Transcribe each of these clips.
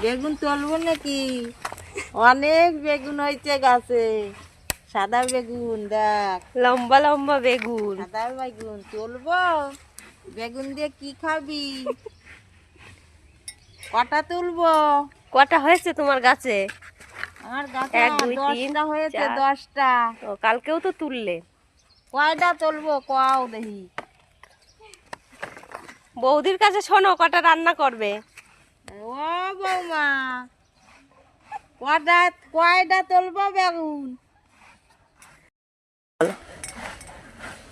বেগুন তুলবো নাকি? অনেক বেগুন হয়েছে গাছে, সাদা বেগুন। দেখ লম্বা লম্বা বেগুন। সাদা বেগুন তুলবো। বেগুন দিয়ে কি খাবি? কটা তুলবো? কটা হয়েছে তোমার গাছে? আমার গাছে 1 2 3 10টা হয়েছে। 4। 10টা। ও, কালকেও তো তুললে। কয়টা তুলবো কও দেখি। বৌদির কাছে শোনো, কটা রান্না করবে? ও বৌমা, কয়টা তুলবো বেগুন?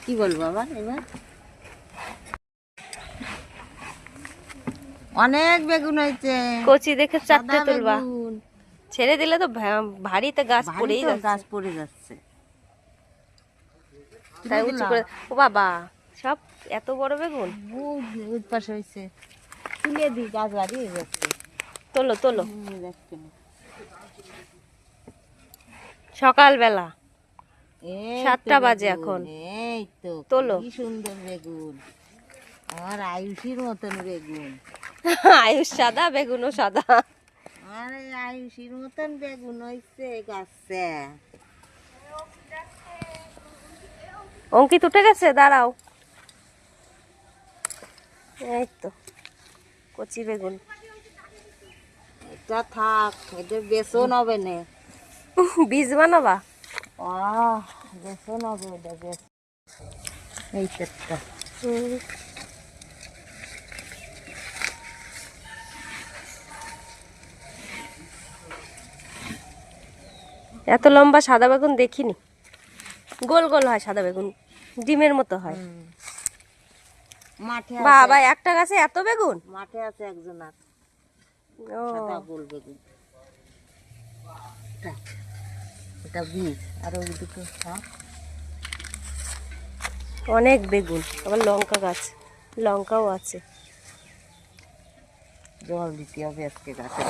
কি বলবো আবার এবার? অনেক বেগুন হয়েছে। কচি দেখে 4টে সাদা তুলবা। বেগুন। ছেড়ে দিলে তো ভারীতে গাছ ভারী পড়েই তো, যাচ্ছে। গাছ পড়ে যাচ্ছে। তাই উঁচু করে। ও বাবা, সব এত বড় বেগুন! ওই পাশে হয়েছে। তুলে দি, গাছ বাড়িয়ে যাচ্ছে। তোলো তোলো। যাচ্ছে না। সকালবেলা এই 7টা তো বাজে বেগুন, এখন। এই তো তোলো। কি সুন্দর বেগুন। আমার আয়ুষির মতন বেগুন। আয়ুষ সাদা, বেগুনও সাদা। আমার এই আয়ুষির মতন বেগুন হয়েছে গাছে। অঙ্কিত উঠে গেছে, দাঁড়াও। এই তো কচি বেগুন। এটা থাক, এদের বেসন হবে না। বীজ বানাবা? বেসন হবে, এটা বেসন। এই একটা। এত লম্বা সাদা বেগুন দেখিনি। গোল গোল হয় সাদা বেগুন, ডিমের মতো হয়। মাঠে বাবা, আছে, একটা গাছে এত বেগুন! মাঠে আছে একজন আর ও, সাদা গোল বেগুন। এটা বীজ, আর ওই দুটো শাক। অনেক বেগুন। আবার লঙ্কা গাছ, লঙ্কাও আছে। জল দিতে হবে আজকে গাছে।